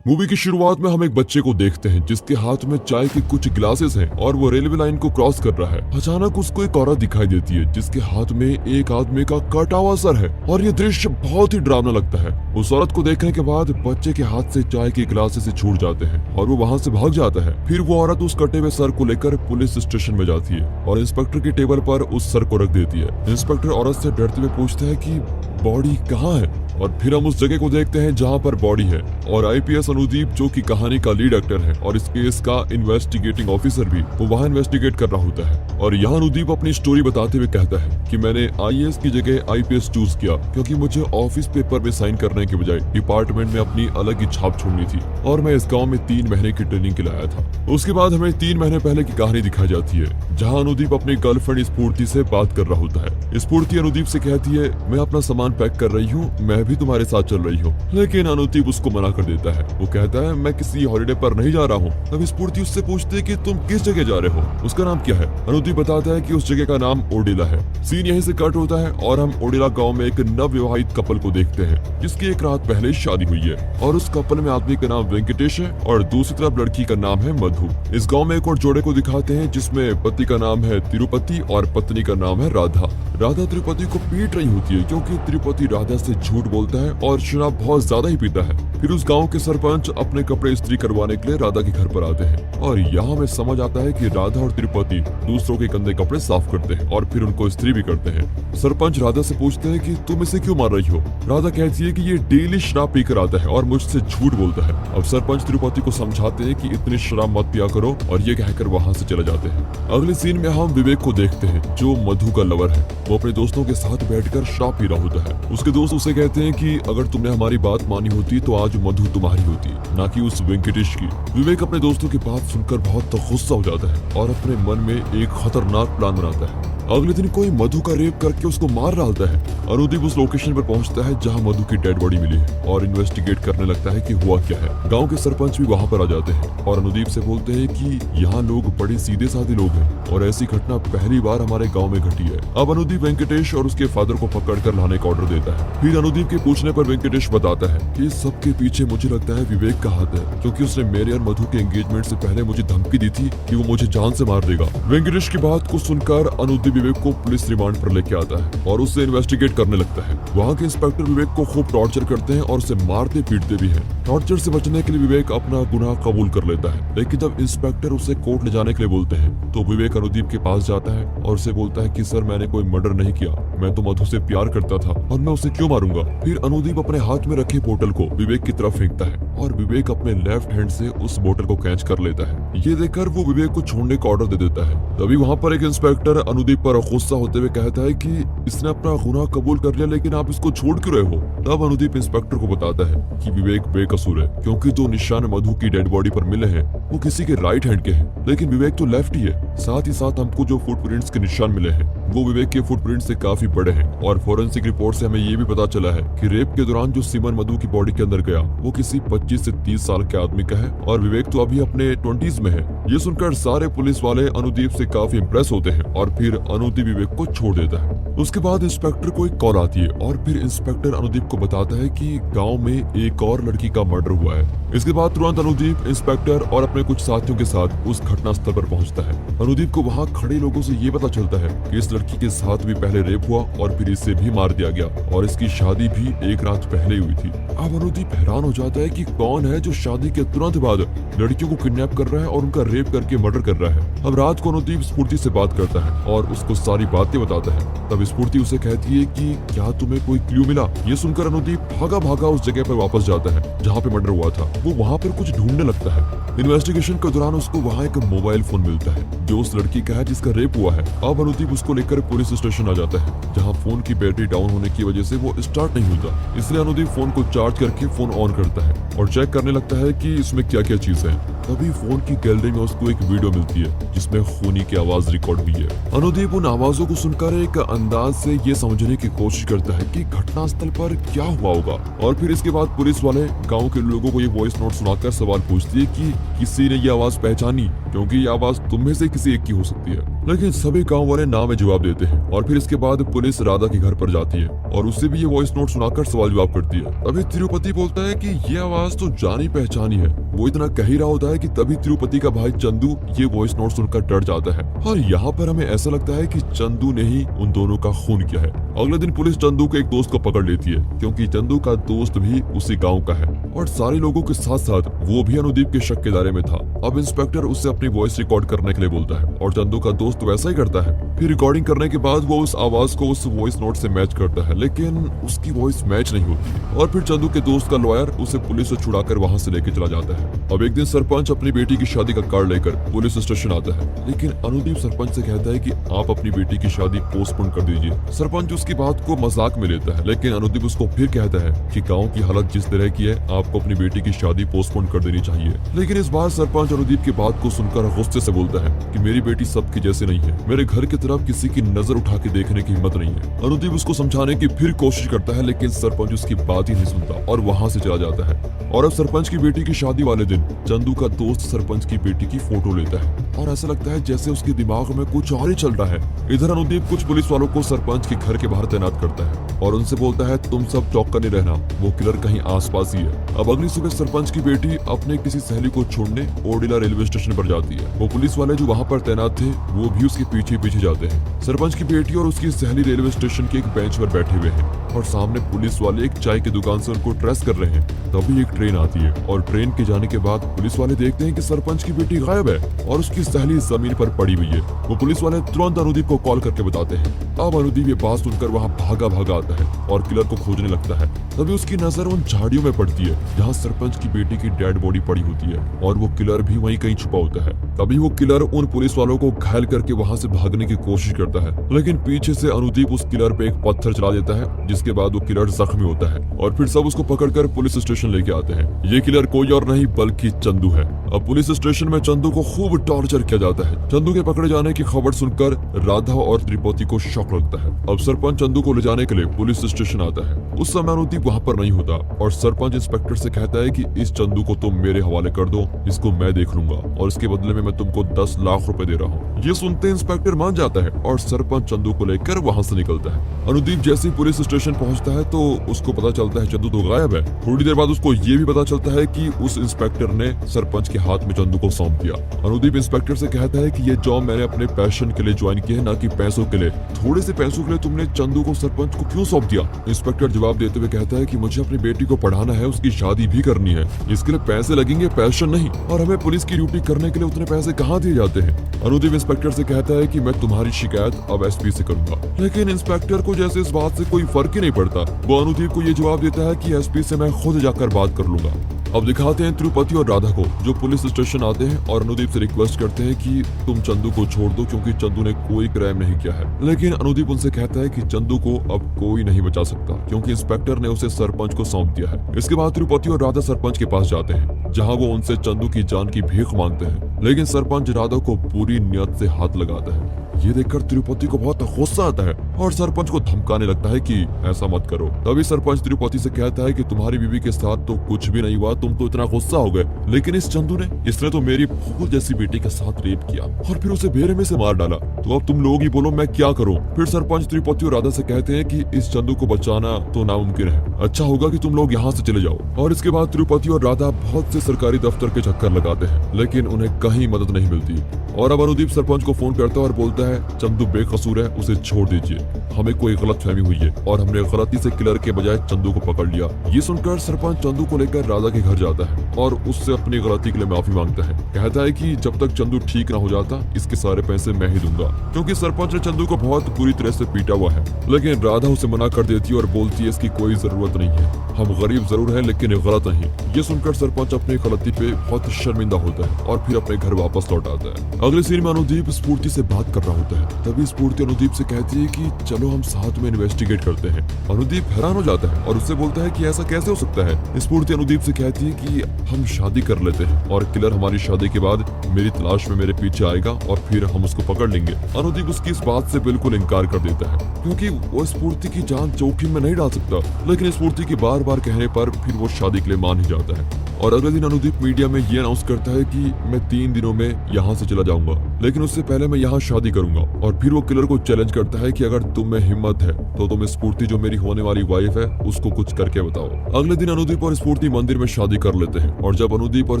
Movie की शुरुआत में हम एक बच्चे को देखते हैं जिसके हाथ में चाय के कुछ ग्लासेस हैं और वो रेलवे लाइन को क्रॉस कर रहा है। अचानक उसको एक औरत दिखाई देती है जिसके हाथ में एक आदमी का कटा हुआ सर है और ये दृश्य बहुत ही डरावना लगता है। उस औरत को देखने के बाद बच्चे के हाथ से चाय के ग्लासेस से छूट जाते हैं और वो वहाँ से भाग जाता है। फिर वो औरत उस कटे हुए सर को लेकर पुलिस स्टेशन में जाती है और इंस्पेक्टर की टेबल पर उस सर को रख देती है। इंस्पेक्टर औरत से डरते हुए पूछता है कि बॉडी कहाँ है और फिर हम उस जगह को देखते हैं जहाँ पर बॉडी है और आईपीएस अनुदीप जो कि कहानी का लीड एक्टर है और इस केस का इन्वेस्टिगेटिंग ऑफिसर भी वो वहाँ इन्वेस्टिगेट कर रहा होता है। और यहाँ अनुदीप अपनी स्टोरी बताते हुए कहता है कि मैंने आईएएस की जगह आईपीएस चूज किया क्योंकि मुझे ऑफिस पेपर में साइन करने के बजाय डिपार्टमेंट में अपनी अलग ही छाप छोड़नी थी और मैं इस गाँव में 3 महीने की ट्रेनिंग के लिए आया था। उसके बाद हमें 3 महीने पहले की कहानी दिखाई जाती है जहाँ अनुदीप अपनी गर्लफ्रेंड स्फूर्ति से बात कर रहा होता है। स्फूर्ति अनुदीप से कहती है मैं अपना सामान पैक कर रही हूँ, मैं भी तुम्हारे साथ चल रही हूँ, लेकिन अनुदीप उसको मना कर देता है। वो कहता है मैं किसी हॉलिडे पर नहीं जा रहा हूँ। तब स्फूर्ति उससे पूछती है कि तुम किस जगह जा रहे हो, उसका नाम क्या है। अनुदीप बताता है कि उस जगह का नाम ओडिला है। सीन यहीं से कट होता है और हम ओडिला गाँव में एक नवविवाहित कपल को देखते हैं जिसकी एक रात पहले ही शादी हुई है और उस कपल में आदमी का नाम वेंकटेश है और दूसरी तरफ लड़की का नाम है मधु। इस गाँव में एक और जोड़े को दिखाते हैं जिसमें पति का नाम है तिरुपति और पत्नी का नाम है राधा। राधा तिरुपति को पीट रही होती है क्योंकि तिरुपति राधा से झूठ बोलता है और शराब बहुत ज्यादा ही पीता है। फिर उस गांव के सरपंच अपने कपड़े इस्त्री करवाने के लिए राधा के घर पर आते हैं और यहाँ में समझ आता है कि राधा और तिरुपति दूसरों के गंदे कपड़े साफ करते हैं और फिर उनको इस्त्री भी करते हैं। सरपंच राधा से पूछते हैं कि तुम इसे क्यों मार रही हो। राधा कहती है कि ये डेली शराब पीकर आता है और मुझसे झूठ बोलता है। अब सरपंच तिरुपति को समझाते हैं कि इतनी शराब मत पिया करो और ये कहकर वहाँ से चले जाते हैं। अगले सीन में हम विवेक को देखते हैं जो मधु का लवर है। वो अपने दोस्तों के साथ बैठकर शराब पी रहा होता है। उसके दोस्त उसे कहते हैं कि अगर तुमने हमारी बात मानी होती तो आज मधु तुम्हारी होती, ना कि उस वेंकटेश की। विवेक अपने दोस्तों की बात सुनकर बहुत गुस्सा हो जाता है और अपने मन में एक खतरनाक प्लान बनाता है। अगले दिन कोई मधु का रेप करके उसको मार डालता है। अनुदीप उस लोकेशन पर पहुंचता है जहां मधु की डेड बॉडी मिली है और इन्वेस्टिगेट करने लगता है कि हुआ क्या है। गांव के सरपंच भी वहां पर आ जाते हैं और अनुदीप से बोलते हैं कि यहाँ लोग बड़े सीधे साधे लोग हैं और ऐसी घटना पहली बार हमारे गाँव में घटी है। अब अनुदीप वेंकटेश और उसके फादर को पकड़कर लाने का ऑर्डर देता है। फिर अनुदीप के पूछने पर वेंकटेश बताता है कि इस सबके पीछे मुझे लगता है विवेक का हाथ है क्योंकि उसने मेरे और मधु के एंगेजमेंट से पहले मुझे धमकी दी थी कि वो मुझे जान से मार देगा। वेंकटेश की बात को सुनकर अनुदीप विवेक को पुलिस रिमांड पर लेके आता है और उससे इन्वेस्टिगेट करने लगता है। वहाँ के इंस्पेक्टर विवेक को खूब टॉर्चर करते हैं और उसे मारते पीटते भी हैं। टॉर्चर से बचने के लिए विवेक अपना गुनाह कबूल कर लेता है, लेकिन जब इंस्पेक्टर उसे कोर्ट ले जाने के लिए बोलते हैं तो विवेक अनुदीप के पास जाता है और उसे बोलता है कि सर मैंने कोई मर्डर नहीं किया, मैं तो मधु से प्यार करता था और मैं उसे क्यों मारूंगा। फिर अनुदीप अपने हाथ में रखे बोतल को विवेक की तरफ फेंकता है और विवेक अपने लेफ्ट हैंड से उस बोतल को कैच कर लेता है। ये देखकर वो विवेक को छोड़ने का ऑर्डर दे देता है। तभी वहाँ पर एक इंस्पेक्टर अनुदीप पर गुस्सा होते हुए कहता है कि इसने अपना गुनाह कबूल कर लिया लेकिन आप इसको छोड़ क्यों रहे हो। तब अनुदीप इंस्पेक्टर को बताता है कि विवेक बेकसूर है क्योंकि जो निशान मधु की डेड बॉडी पर मिले हैं वो किसी के राइट हैंड के हैं, लेकिन विवेक तो लेफ्ट ही है। साथ ही साथ हमको जो फुटप्रिंट्स के निशान मिले हैं वो विवेक के फुटप्रिंट से काफी बड़े हैं और फोरेंसिक रिपोर्ट से हमें ये भी पता चला है कि रेप के दौरान जो सीमन मधु की बॉडी के अंदर गया वो किसी 25 से 30 साल के आदमी का है और विवेक तो अभी अपने 20s में है। ये सुनकर सारे पुलिस वाले अनुदीप से काफी इम्प्रेस होते हैं और फिर अनुदीप विवेक को छोड़ देता है। उसके बाद इंस्पेक्टर को एक कॉल आती है और फिर इंस्पेक्टर अनुदीप को बताता है कि गांव में एक और लड़की का मर्डर हुआ है। इसके बाद तुरंत अनुदीप इंस्पेक्टर और अपने कुछ साथियों के साथ उस घटना स्थल पर पहुंचता है। अनुदीप को वहां खड़े लोगों से ये पता चलता है कि इस लड़की के साथ भी पहले रेप हुआ और फिर इसे भी मार दिया गया और इसकी शादी भी एक रात पहले हुई थी। अब अनुदीप हैरान हो जाता है कि कौन है जो शादी के तुरंत बाद लड़कियों को किडनैप कर रहा है और उनका रेप करके मर्डर कर रहा है। अब रात को अनुदीप स्फूर्ति से बात करता है और उसको सारी बातें बताता है। तब स्फूर्ति उसे कहती है कि क्या तुम्हें कोई क्लू मिला। ये सुनकर अनुदीप भागा भागा उस जगह पर वापस जाता है जहाँ पे मर्डर हुआ था। वो वहाँ पर कुछ ढूंढने लगता है। इन्वेस्टिगेशन के दौरान उसको वहाँ एक मोबाइल फोन मिलता है जो उस लड़की का है जिसका रेप हुआ है। अब अनुदीप उसको लेकर पुलिस स्टेशन आ जाता है जहाँ फोन की बैटरी डाउन होने की वजह से वो स्टार्ट नहीं होता। इसलिए अनुदीप फोन को चार्ज करके फोन ऑन करता है और चेक करने लगता है कि इसमें क्या क्या चीज है। तभी फोन की गैलरी में उसको एक वीडियो मिलती है जिसमें खूनी की आवाज रिकॉर्ड हुई है। अनुदीप उन आवाजों को सुनकर एक अंदाज से ये समझने की कोशिश करता है कि घटनास्थल पर क्या हुआ होगा और फिर इसके बाद पुलिस वाले गांव के लोगों को ये वॉइस नोट सुनाकर सवाल पूछती है कि किसी ने ये आवाज पहचानी। क्योंकि ये आवाज तुम में से किसी एक की हो सकती है। लेकिन सभी गांव वाले ना में जवाब देते हैं और फिर इसके बाद पुलिस राधा के घर पर जाती है और उससे भी ये वॉइस नोट सुनाकर सवाल जवाब करती है। तभी तिरुपति बोलता है कि ये आवाज तो जानी पहचानी है। वो इतना कह ही रहा होता है कि तभी तिरुपति का भाई चंदू ये वॉइस नोट सुनकर डर जाता है और यहाँ पर हमें ऐसा लगता है कि चंदू ने ही उन दोनों का खून किया है। अगले दिन पुलिस चंदू के एक दोस्त को पकड़ लेती है क्योंकि चंदू का दोस्त भी उसी गाँव का है और सारे लोगों के साथ साथ वो भी अनुदीप के शक के दायरे में था। अब इंस्पेक्टर उससे अपनी वॉइस रिकॉर्ड करने के लिए बोलता है और चंदू का दोस्त वैसा ही करता है। फिर रिकॉर्डिंग करने के बाद वो उस आवाज को उस वॉइस नोट से मैच करता है, लेकिन उसकी वॉइस मैच नहीं होती और फिर चंदू के दोस्त का लॉयर उसे पुलिस से छुड़ाकर वहां से लेके चला जाता है। अब एक दिन सरपंच अपनी बेटी की शादी का कार्ड लेकर पुलिस स्टेशन आता है, लेकिन अनुदीप सरपंच से कहता है कि आप अपनी बेटी की शादी पोस्टपोन कर दीजिए। सरपंच उसकी बात को मजाक में लेता है, लेकिन अनुदीप उसको फिर कहता है कि गाँव की हालत जिस तरह की है आपको अपनी बेटी की शादी पोस्टपोन कर देनी चाहिए। लेकिन इस बार सरपंच अनुदीप की बात को सुनकर गुस्से से बोलता है कि मेरी बेटी सबकी जैसे नहीं है, मेरे घर की तरफ किसी की नजर उठा के देखने की हिम्मत नहीं है। अनुदीप उसको समझाने की फिर कोशिश करता है, लेकिन सरपंच उसकी बात ही नहीं सुनता और वहां से चला जाता है। और अब सरपंच की बेटी की शादी वाले दिन चंदू का दोस्त सरपंच की बेटी की फोटो लेता है और ऐसा लगता है जैसे उसके दिमाग में कुछ और ही चल रहा है। इधर अनुदीप कुछ पुलिस वालों को सरपंच के घर के बाहर तैनात करता है और उनसे बोलता है तुम सब चौकन्ने रहना, वो किलर कहीं आसपास ही है। अब अगली सुबह सरपंच की बेटी अपने किसी सहेली को छोड़ने ओडिला रेलवे स्टेशन पर जाती है। वो पुलिस वाले जो वहाँ पर तैनात थे वो भी उसके पीछे पीछे जाते हैं। सरपंच की बेटी और उसकी सहेली रेलवे स्टेशन के एक बेंच पर बैठे हुए हैं और सामने पुलिस वाले एक चाय की दुकान से उनको ट्रेस कर रहे हैं। तभी एक ट्रेन आती है और ट्रेन के जाने के बाद पुलिस वाले देखते हैं कि सरपंच की बेटी गायब है और उसकी सहेली जमीन पर पड़ी हुई है। वो पुलिस वाले तुरंत अनुदीप को कॉल करके बताते हैं। अब अनुदीप ये बात सुनकर वहाँ भागा भागा आता है और किलर को खोजने लगता है। तभी उसकी नजर उन झाड़ियों में पड़ती है जहाँ सरपंच की बेटी की डेड बॉडी पड़ी होती है और वो किलर भी वहीं कहीं छुपा होता है। तभी वो किलर उन पुलिस वालों को घायल करके वहाँ से भागने की कोशिश करता है, लेकिन पीछे से अनुदीप उस किलर पे एक पत्थर चला देता है, जिसके बाद वो किलर जख्मी होता है और फिर सब उसको पकड़कर पुलिस स्टेशन लेके आते हैं। ये किलर कोई और नहीं बल्कि चंदू है। अब पुलिस स्टेशन में चंदू को खूब टॉर्चर किया जाता है। चंदू के पकड़े जाने की खबर सुनकर राधा और त्रिपति को शौक लगता है। अब सरपंच चंदू को ले जाने के लिए पुलिस स्टेशन आता है। उस समय अनुदीप वहाँ पर नहीं होता और सरपंच इंस्पेक्टर से कहता है कि इस चंदू को तुम मेरे हवाले कर दो, इसको मैं देख लूंगा और इसके बदले में मैं तुमको 10 लाख रुपए दे रहा हूँ। ये सुनते इंस्पेक्टर मान जाता है और सरपंच चंदू को लेकर वहाँ से निकलता है। अनुदीप जैसे ही पुलिस स्टेशन पहुँचता है तो उसको पता चलता है चंदू तो गायब है। थोड़ी देर बाद उसको ये भी पता चलता है कि उस इंस्पेक्टर ने सरपंच के हाथ में चंदू को सौंप दिया। अनुदीप इंस्पेक्टर से कहता है कि ये जॉब मैंने अपने पैशन के लिए ज्वाइन किया है, ना कि पैसों के लिए। थोड़े से पैसों के लिए तुमने चंदू को सरपंच को क्यों सौंप दिया? इंस्पेक्टर जवाब देते हुए कहता है कि मुझे अपनी बेटी को पढ़ाना है, उसकी शादी भी करनी है, इसके लिए पैसे लगेंगे, पैशन नहीं। और हमें पुलिस की ड्यूटी करने के लिए उतने पैसे कहाँ दिए जाते हैं? अनुदीप इंस्पेक्टर से कहता है कि मैं तुम्हारी शिकायत अब एसपी से करूंगा, लेकिन इंस्पेक्टर को जैसे इस बात से कोई फर्क ही नहीं पड़ता। वो अनुदीप को ये जवाब देता है कि एसपी से मैं खुद जाकर बात कर लूंगा। अब दिखाते हैं तिरुपति और राधा को जो पुलिस स्टेशन आते हैं और अनुदीप से रिक्वेस्ट करते हैं कि तुम चंदू को छोड़ दो क्योंकि चंदू ने कोई क्राइम नहीं किया है। लेकिन अनुदीप उनसे कहता है कि चंदू को अब कोई नहीं बचा सकता क्योंकि इंस्पेक्टर ने उसे सरपंच को सौंप दिया है। इसके बाद तिरुपति और राधा सरपंच के पास जाते हैं जहाँ वो उनसे चंदू की जान की भीख मांगते हैं, लेकिन सरपंच राधा को पूरी नियत से हाथ लगाता है। ये देखकर तिरुपति को बहुत गुस्सा आता है और सरपंच को धमकाने लगता है कि ऐसा मत करो। तभी सरपंच तिरुपति से कहता है कि तुम्हारी बीवी के साथ तो कुछ भी नहीं हुआ, तुम तो इतना गुस्सा हो गए, लेकिन इस चंदू ने, इसने तो मेरी फूल जैसी बेटी के साथ रेप किया और फिर उसे बेरे में से मार डाला। तो अब तुम लोग ही बोलो मैं क्या करूं? फिर सरपंच तिरुपति और राधा से कहते हैं कि इस चंदू को बचाना तो नामुमकिन है, अच्छा होगा कि तुम लोग यहाँ से चले जाओ। और इसके बाद तिरुपति और राधा बहुत से सरकारी दफ्तर के चक्कर लगाते हैं, लेकिन उन्हें कहीं मदद नहीं मिलती। और अब अनुदीप सरपंच को फोन करता है और बोलता है चंदू बेकसूर है, उसे छोड़ दीजिए, हमें कोई गलतफहमी हुई है और हमने गलती से किलर के बजाय चंदू को पकड़ लिया। ये सुनकर सरपंच चंदू को लेकर राधा के घर जाता है और उससे अपनी गलती के लिए माफी मांगता है। कहता है कि जब तक चंदू ठीक ना हो जाता इसके सारे पैसे मैं ही दूंगा, क्योंकि सरपंच ने चंदू को बहुत बुरी तरह से पीटा हुआ है। लेकिन राधा उसे मना कर देती है और बोलती है इसकी कोई जरूरत नहीं है, हम गरीब जरूर है लेकिन गलत नहीं। ये सुनकर सरपंच अपनी गलती पे बहुत शर्मिंदा होता है और फिर अपने घर वापस लौट आता है। अगले सीन में अनुदीप स्फूर्ति से बात कर रहा होता है। तभी स्फूर्ति अनुदीप से कहती है कि चलो हम साथ में इन्वेस्टिगेट करते हैं। अनुदीप हैरान हो जाता है और उससे बोलता है कि ऐसा कैसे हो सकता है। स्फूर्ति अनुदीप से कहती है कि हम शादी कर लेते हैं और किलर हमारी शादी के बाद मेरी तलाश में मेरे पीछे आएगा और फिर हम उसको पकड़ लेंगे। अनुदीप उसकी इस बात से बिल्कुल इनकार कर देता है क्योंकि वो स्फूर्ति की जान जोखिम में नहीं डाल सकता, लेकिन स्फूर्ति की बार बार कहने पर फिर वो शादी के लिए मान ही जाता है। और अगले दिन अनुदीप मीडिया में ये अनाउंस करता है कि मैं 3 दिनों में यहाँ से चला जाऊंगा, लेकिन उससे पहले मैं यहाँ शादी करूंगा। और फिर वो किलर को चैलेंज करता है कि अगर तुम में हिम्मत है तो तुम स्फूर्ति जो मेरी होने वाली वाइफ है उसको कुछ करके बताओ। अगले दिन अनुदीप और स्फूर्ति मंदिर में शादी कर लेते हैं और जब अनुदीप और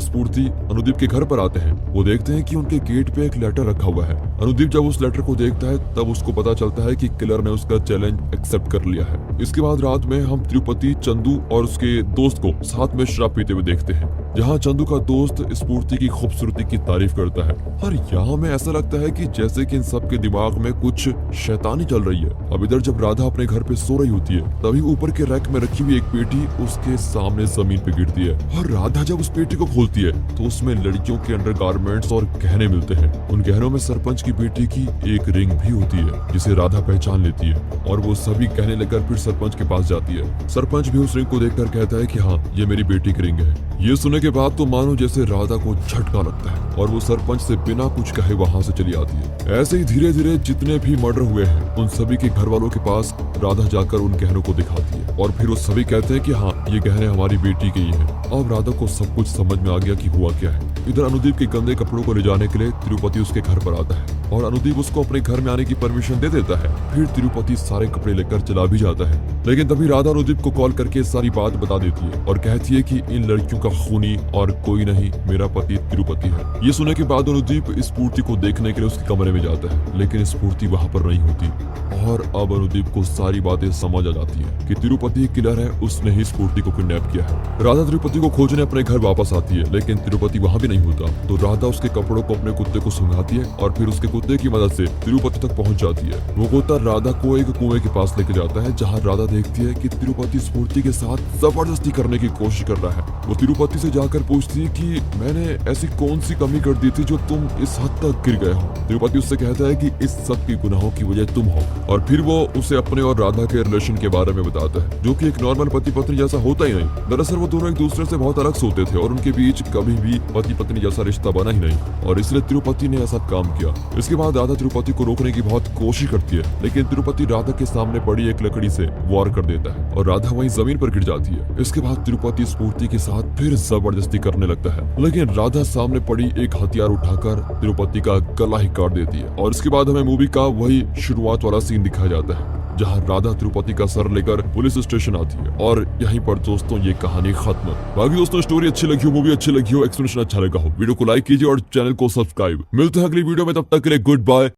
स्फूर्ति अनुदीप के घर पर आते हैं वो देखते हैं कि उनके गेट पे एक लेटर रखा हुआ है। अनुदीप जब उस लेटर को देखता है तब उसको पता चलता है कि किलर ने उसका चैलेंज एक्सेप्ट कर लिया है। इसके बाद रात में हम तिरुपति, चंदू और उसके दोस्त को साथ में शराब पीते हुए देखते हैं, जहाँ चंदू का दोस्त स्फूर्ति की खूबसूरती की तारीफ करता है। और यहाँ में ऐसा लगता है कि जैसे कि इन सब के दिमाग में कुछ शैतानी चल रही है। अब इधर जब राधा अपने घर पे सो रही होती है तभी ऊपर के रैक में रखी हुई एक पेटी उसके सामने जमीन पे गिरती है और राधा जब उस पेटी को खोलती है तो उसमें लड़कियों के अंडरगारमेंट्स और गहने मिलते हैं। उन गहनों में सरपंच की बेटी की एक रिंग भी होती है जिसे राधा पहचान लेती है और वो सभी गहने लेकर फिर सरपंच के पास जाती है। सरपंच भी उस रिंग को देखकर कहता है कि हाँ, ये मेरी बेटी की रिंग है। ये सुनने के बाद तो मानो जैसे राधा को झटका लगता है और वो सरपंच से बिना कुछ कहे वहाँ से चली आती है। ऐसे ही धीरे धीरे जितने भी मर्डर हुए हैं उन सभी के घर वालों के पास राधा जाकर उन गहनों को दिखाती है और फिर वो सभी कहते हैं कि हाँ, ये गहने हमारी बेटी के ही हैं। अब राधा को सब कुछ समझ में आ गया कि हुआ क्या है। इधर अनुदीप के गंदे कपड़ों को ले जाने के लिए तिरुपति उसके घर पर आता है और अनुदीप उसको अपने घर में आने की परमिशन दे देता है। फिर तिरुपति सारे कपड़े लेकर चला भी जाता है, लेकिन तभी राधा अनुदीप को कॉल करके सारी बात बता देती है और कहती है कि इन लड़कियों का खूनी और कोई नहीं, मेरा पति तिरुपति है। ये सुनने के बाद अनुदीप स्फूर्ति को देखने के लिए उसके कमरे में जाता है, लेकिन स्फूर्ति वहाँ पर नहीं होती और अब अनुदीप को सारी बातें समझ आ जाती है कि तिरुपति किलर है, उसने ही स्फूर्ति को किडनैप किया है। राधा तिरुपति को खोजने अपने घर वापस आती है, लेकिन तिरुपति वहाँ भी नहीं होता। तो राधा उसके कपड़ों को अपने कुत्ते को सुंघाती है और फिर उसके कुत्ते की मदद से तिरुपति तक पहुंच जाती है। वो कुत्ता राधा को एक कुएं के पास लेके जाता है, जहाँ राधा देखती है कि तिरुपति स्फूर्ति के साथ जबरदस्ती करने की कोशिश कर रहा है। वो तिरुपति से जाकर पूछती है कि मैंने ऐसी कौन सी कमी कर दी थी जो तुम इस हद तक गिर गए हो। तिरुपति उससे कहता है कि इस सब की गुनाहों की वजह तुम हो और फिर वो उसे अपने और राधा के रिलेशन के बारे में बताता है, जो कि एक नॉर्मल पति पत्नी जैसा होता ही नहीं। दरअसल वो दोनों एक दूसरे से बहुत अलग सोते थे और उनके बीच कभी भी पति पत्नी जैसा रिश्ता बना ही नहीं और इसलिए तिरुपति ने ऐसा काम किया। इसके बाद राधा तिरुपति को रोकने की बहुत कोशिश करती है, लेकिन तिरुपति राधा के सामने पड़ी एक लकड़ी से वार कर देता है और राधा वहीं जमीन पर गिर जाती है। इसके बाद तिरुपति स्फूर्ति के साथ फिर जबरदस्ती करने लगता है, लेकिन राधा सामने पड़ी एक हथियार उठाकर तिरुपति का गला ही काट देती है। और इसके बाद हमें मूवी का वही शुरुआत वाला सीन दिखाया जाता है, जहां राधा तिरुपति का सर लेकर पुलिस स्टेशन आती है और यहीं पर दोस्तों ये कहानी खत्म। बाकी दोस्तों स्टोरी अच्छी लगी हो, मूवी अच्छी लगी हो, एक्सप्लेनेशन अच्छा लगा हो, वीडियो को लाइक कीजिए और चैनल को सब्सक्राइब। मिलते हैं अगली वीडियो में, तब तक के लिए गुड बाय।